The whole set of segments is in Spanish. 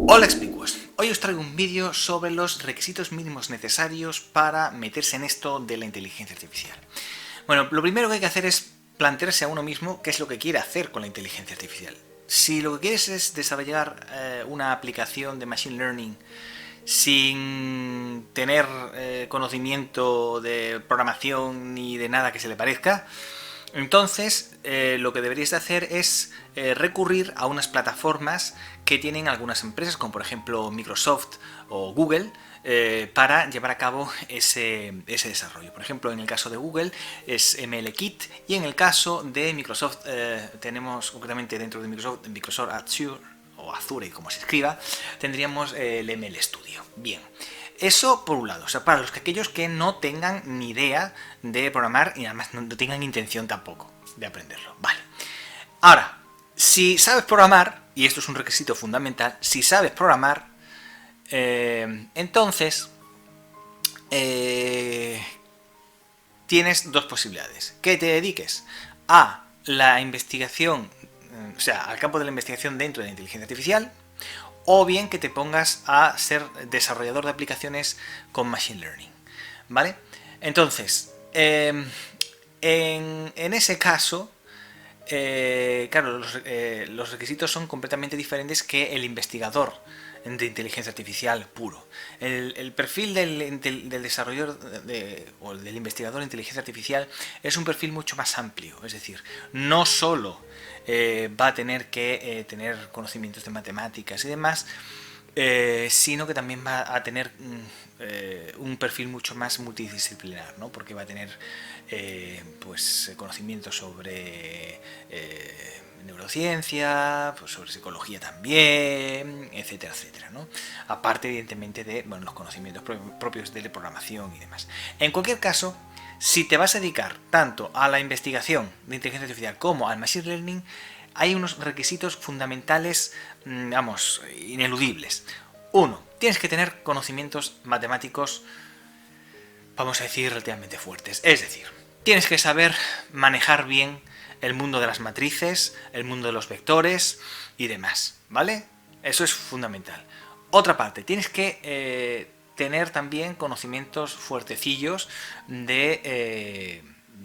Hola Explicuos, hoy os traigo un vídeo sobre los requisitos mínimos necesarios para meterse en esto de la inteligencia artificial. Bueno, lo primero que hay que hacer es plantearse a uno mismo qué es lo que quiere hacer con la inteligencia artificial. Si lo que quieres es desarrollar una aplicación de Machine Learning sin tener conocimiento de programación ni de nada que se le parezca, entonces lo que deberíais de hacer es recurrir a unas plataformas que tienen algunas empresas, como por ejemplo Microsoft o Google, para llevar a cabo ese desarrollo. Por ejemplo, en el caso de Google es MLKit y en el caso de Microsoft tenemos concretamente dentro de Microsoft Azure, o Azure, como se escriba, tendríamos el ML Studio. Bien, eso por un lado, o sea, para aquellos que no tengan ni idea de programar y además no tengan intención tampoco de aprenderlo. Vale. Ahora, si sabes programar, y esto es un requisito fundamental, si sabes programar, entonces tienes dos posibilidades. Que te dediques a la investigación, o sea, al campo de la investigación dentro de la inteligencia artificial, o bien que te pongas a ser desarrollador de aplicaciones con Machine Learning, ¿vale? Entonces, en ese caso, claro, los requisitos son completamente diferentes que el investigador de inteligencia artificial puro. El perfil del desarrollador o del investigador de inteligencia artificial es un perfil mucho más amplio, es decir, no solo va a tener que tener conocimientos de matemáticas y demás, sino que también va a tener un perfil mucho más multidisciplinar, ¿no? Porque va a tener pues conocimientos sobre neurociencia, pues sobre psicología también, etcétera, etcétera, ¿no? Aparte, evidentemente, de los conocimientos propios de la programación y demás. En cualquier caso, si te vas a dedicar tanto a la investigación de inteligencia artificial como al machine learning, hay unos requisitos fundamentales, vamos, ineludibles. Uno, tienes que tener conocimientos matemáticos, vamos a decir, relativamente fuertes. Es decir, tienes que saber manejar bien el mundo de las matrices, el mundo de los vectores y demás, ¿vale? Eso es fundamental. Otra parte, tienes que tener también conocimientos fuertecillos de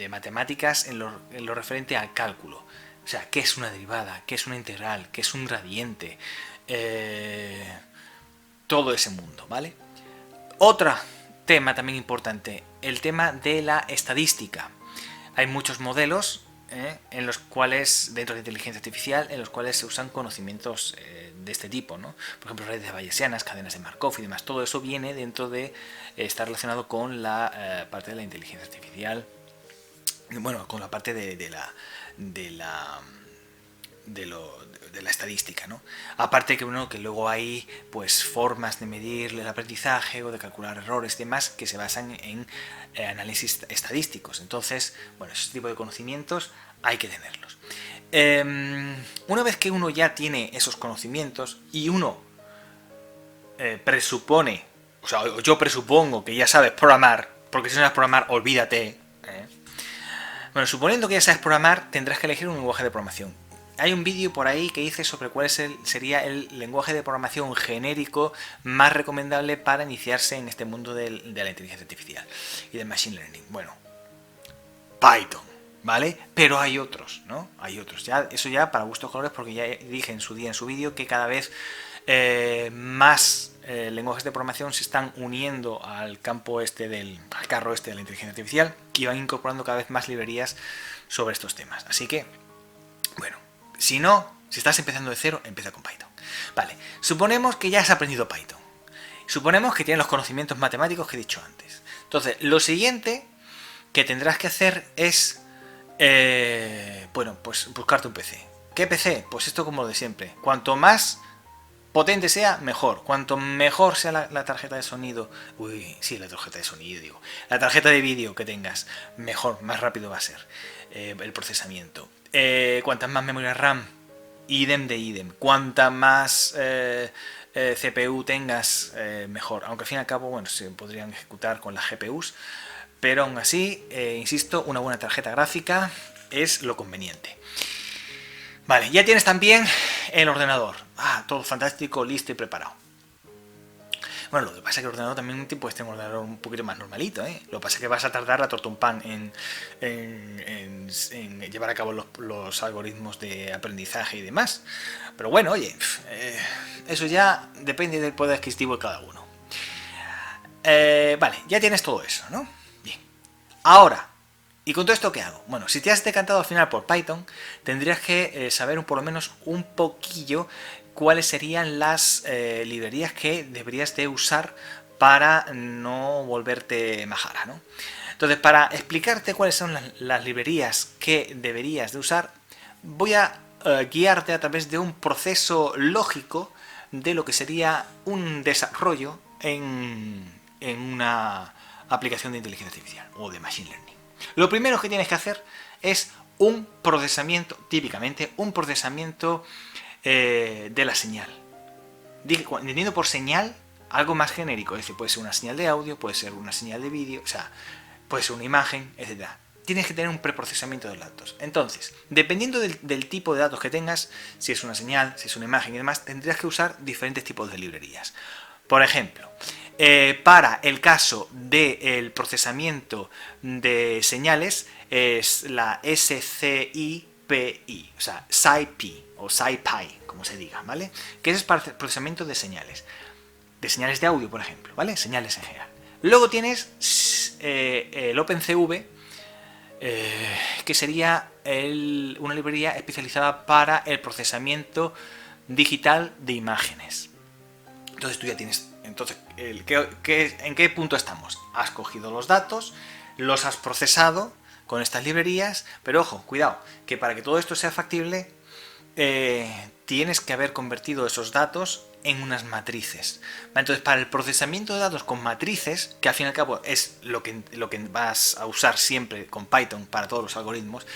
matemáticas en lo referente al cálculo. O sea, ¿qué es una derivada? ¿Qué es una integral? ¿Qué es un gradiente? Todo ese mundo, ¿vale? Otro tema también importante, el tema de la estadística. Hay muchos modelos en los cuales, dentro de inteligencia artificial, en los cuales se usan conocimientos de este tipo, ¿no? Por ejemplo, redes bayesianas, cadenas de Markov y demás. Todo eso viene dentro de, está relacionado con la parte de la inteligencia artificial, bueno, con la parte de la estadística, ¿no? Aparte que que luego hay pues formas de medir el aprendizaje o de calcular errores y demás que se basan en análisis estadísticos. Entonces, bueno, ese tipo de conocimientos hay que tenerlos. Una vez que uno ya tiene esos conocimientos y uno presupone, o sea, yo presupongo que ya sabes programar, porque si no sabes programar, olvídate. Bueno, suponiendo que ya sabes programar, tendrás que elegir un lenguaje de programación. Hay un vídeo por ahí que dice sobre cuál sería el lenguaje de programación genérico más recomendable para iniciarse en este mundo de la inteligencia artificial y del machine learning. Bueno, Python, ¿vale? Pero hay otros, ¿no? Hay otros. Eso ya para gustos colores, porque ya dije en su día en su vídeo que cada vez más lenguajes de programación se están uniendo al campo al carro de la inteligencia artificial y van incorporando cada vez más librerías sobre estos temas. Así que, bueno, si estás empezando de cero, empieza con Python. Vale, suponemos que ya has aprendido Python. Suponemos que tienes los conocimientos matemáticos que he dicho antes. Entonces, lo siguiente que tendrás que hacer es, bueno, pues buscarte un PC. ¿Qué PC? Pues esto como de siempre. Cuanto más potente sea, mejor. Cuanto mejor sea la tarjeta de sonido, la tarjeta de sonido, digo, la tarjeta de vídeo que tengas, mejor, más rápido va a ser el procesamiento. Cuantas más memoria RAM, idem de idem. Cuanta más CPU tengas, mejor. Aunque al fin y al cabo, bueno, se podrían ejecutar con las GPUs, pero aún así, insisto, una buena tarjeta gráfica es lo conveniente. Vale, ya tienes también el ordenador. todo fantástico, listo y preparado. Bueno, lo que pasa es que el ordenador también puedes tener un ordenador un poquito más normalito, ¿eh? Lo que pasa es que vas a tardar la torta un pan en llevar a cabo los algoritmos de aprendizaje y demás. Pero bueno, oye, eso ya depende del poder adquisitivo de cada uno. Vale, ya tienes todo eso, ¿no? Bien. Ahora, ¿y con todo esto qué hago? Bueno, si te has decantado al final por Python, tendrías que saber por lo menos un poquillo cuáles serían las librerías que deberías de usar para no volverte majara, ¿no? Entonces, para explicarte cuáles son las librerías que deberías de usar, voy a guiarte a través de un proceso lógico de lo que sería un desarrollo en una aplicación de inteligencia artificial o de machine learning. Lo primero que tienes que hacer es un procesamiento, típicamente un procesamiento de la señal. Entendiendo por señal algo más genérico, es decir, puede ser una señal de audio, puede ser una señal de vídeo, o sea, puede ser una imagen, etc. Tienes que tener un preprocesamiento de los datos. Entonces, dependiendo del tipo de datos que tengas, si es una señal, si es una imagen y demás, tendrías que usar diferentes tipos de librerías. Por ejemplo, para el caso del procesamiento de señales es la SCIPI, o sea, SciPy o SciPy, como se diga, ¿vale? Que es para el procesamiento de señales de audio, por ejemplo, ¿vale? Señales en general. Luego tienes el OpenCV, que sería una librería especializada para el procesamiento digital de imágenes. Entonces tú ya tienes, entonces, ¿en qué punto estamos? Has cogido los datos, los has procesado con estas librerías, pero ojo, cuidado, que para que todo esto sea factible, tienes que haber convertido esos datos en unas matrices. Entonces, para el procesamiento de datos con matrices, que al fin y al cabo es lo que vas a usar siempre con Python para todos los algoritmos,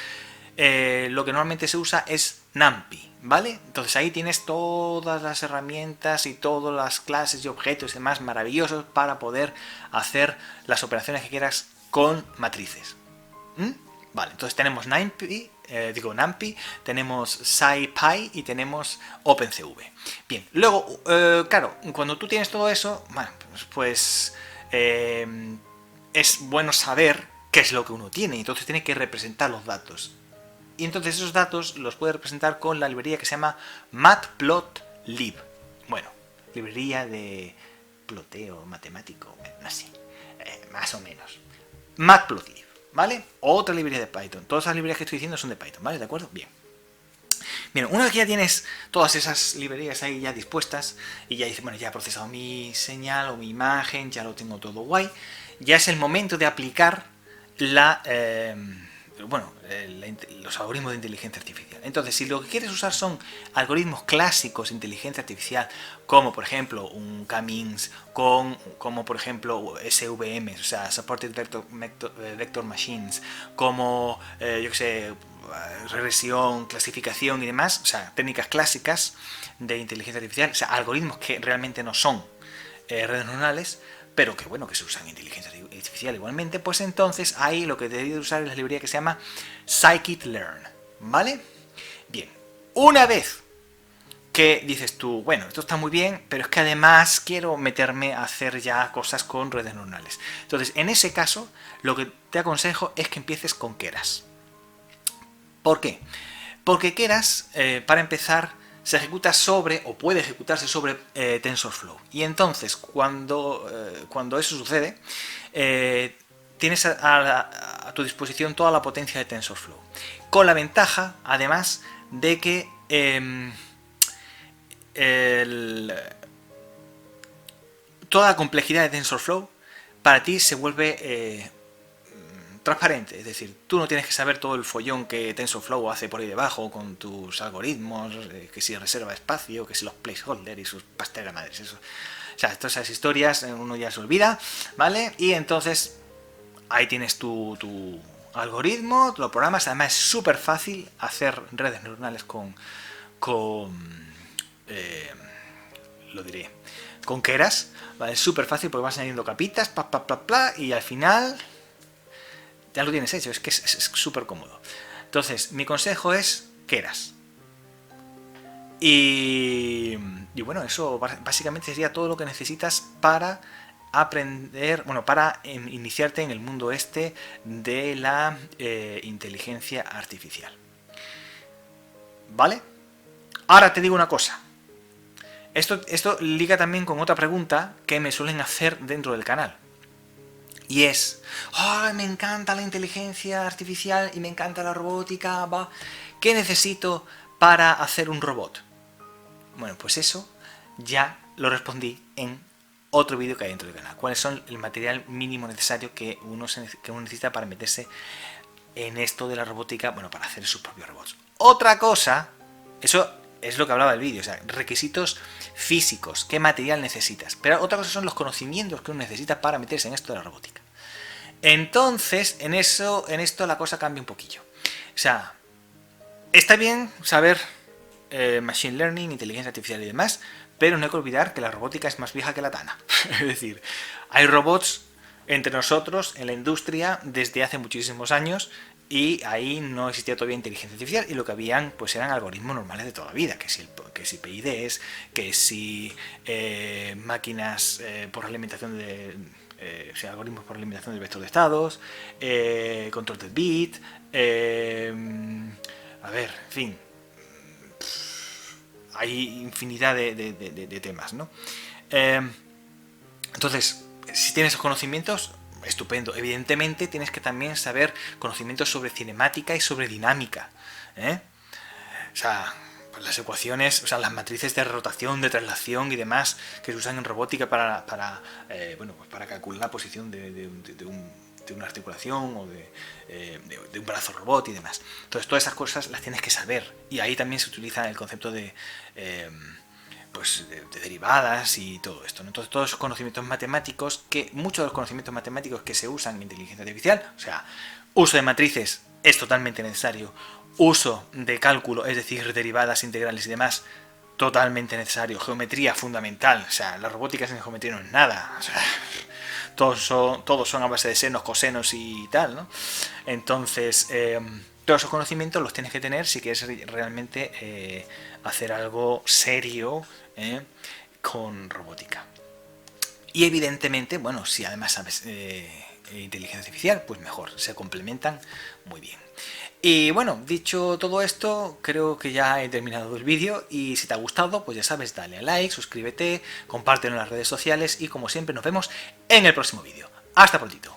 lo que normalmente se usa es NumPy, ¿vale? Entonces ahí tienes todas las herramientas y todas las clases y objetos y demás maravillosos para poder hacer las operaciones que quieras con matrices. Vale, entonces tenemos NumPy, tenemos SciPy y tenemos OpenCV. Bien, luego, claro, cuando tú tienes todo eso, bueno, pues es bueno saber qué es lo que uno tiene, entonces tiene que representar los datos. Y entonces esos datos los puede representar con la librería que se llama Matplotlib. Bueno, librería de ploteo matemático, así, más o menos. Matplotlib, ¿vale? Otra librería de Python. Todas las librerías que estoy diciendo son de Python, ¿vale? ¿De acuerdo? Bien. Bien, una vez que ya tienes todas esas librerías ahí ya dispuestas y ya dices, bueno, ya he procesado mi señal o mi imagen, ya lo tengo todo guay, ya es el momento de aplicar los algoritmos de inteligencia artificial. Entonces, si lo que quieres usar son algoritmos clásicos de inteligencia artificial, como por ejemplo un K-means, como por ejemplo SVM, o sea, Supported Vector Machines, como, yo que sé, regresión, clasificación y demás, o sea, técnicas clásicas de inteligencia artificial, o sea, algoritmos que realmente no son redes neuronales, pero que bueno, que se usan en inteligencia artificial igualmente, pues entonces ahí lo que debería usar es la librería que se llama scikit-learn, ¿vale? Bien, una vez que dices tú, bueno, esto está muy bien, pero es que además quiero meterme a hacer ya cosas con redes neuronales. Entonces, en ese caso, lo que te aconsejo es que empieces con Keras. ¿Por qué? Porque Keras, para empezar, se ejecuta sobre, o puede ejecutarse sobre TensorFlow. Y entonces, cuando eso sucede, tienes a tu disposición toda la potencia de TensorFlow. Con la ventaja, además, de que toda la complejidad de TensorFlow para ti se vuelve transparente, es decir, tú no tienes que saber todo el follón que TensorFlow hace por ahí debajo con tus algoritmos, que si reserva espacio, que si los placeholders y sus pasteras madres, eso. O sea, todas esas historias uno ya se olvida, ¿vale? Y entonces ahí tienes tu algoritmo, lo programas, además es súper fácil hacer redes neuronales con Keras, ¿vale? Es súper fácil porque vas añadiendo capitas, y al final ya lo tienes hecho, es que es súper cómodo. Entonces, mi consejo es Keras. Y bueno, eso básicamente sería todo lo que necesitas para aprender, bueno, para iniciarte en el mundo este de la inteligencia artificial. ¿Vale? Ahora te digo una cosa. Esto liga también con otra pregunta que me suelen hacer dentro del canal. Y es, ¡ay, me encanta la inteligencia artificial y me encanta la robótica! ¿Va? ¿Qué necesito para hacer un robot? Bueno, pues eso ya lo respondí en otro vídeo que hay dentro del canal. ¿Cuáles son el material mínimo necesario que uno necesita para meterse en esto de la robótica? Bueno, para hacer sus propios robots. Otra cosa, eso es lo que hablaba del vídeo, o sea, requisitos físicos, qué material necesitas. Pero otra cosa son los conocimientos que uno necesita para meterse en esto de la robótica. Entonces, en esto la cosa cambia un poquillo. O sea, está bien saber machine learning, inteligencia artificial y demás, pero no hay que olvidar que la robótica es más vieja que la tana. Es decir, hay robots entre nosotros en la industria desde hace muchísimos años y ahí no existía todavía inteligencia artificial y lo que habían pues eran algoritmos normales de toda la vida, que si PIDs, que si máquinas por alimentación de... o sea, algoritmos por alimentación del vector de estados, control de bit, a ver, en fin, hay infinidad de temas, ¿no? Entonces, si tienes esos conocimientos, estupendo. Evidentemente tienes que también saber conocimientos sobre cinemática y sobre dinámica, ¿eh? O sea, pues las ecuaciones, o sea, las matrices de rotación, de traslación y demás que se usan en robótica para calcular la posición de una articulación o de un brazo robot y demás. Entonces, todas esas cosas las tienes que saber. Y ahí también se utiliza el concepto de derivadas y todo esto, ¿no? Entonces, todos esos conocimientos matemáticos, que muchos de los conocimientos matemáticos que se usan en inteligencia artificial, o sea, uso de matrices es totalmente necesario, uso de cálculo, es decir, derivadas, integrales y demás, totalmente necesario, geometría fundamental, o sea, la robótica sin geometría no es nada, o sea, todos son a base de senos, cosenos y tal, ¿no? Entonces, todos esos conocimientos los tienes que tener si quieres realmente hacer algo serio con robótica. Y evidentemente, bueno, si además sabes inteligencia artificial, pues mejor, se complementan muy bien. Y bueno, dicho todo esto, creo que ya he terminado el vídeo y si te ha gustado, pues ya sabes, dale a like, suscríbete, compártelo en las redes sociales y como siempre nos vemos en el próximo vídeo. Hasta prontito.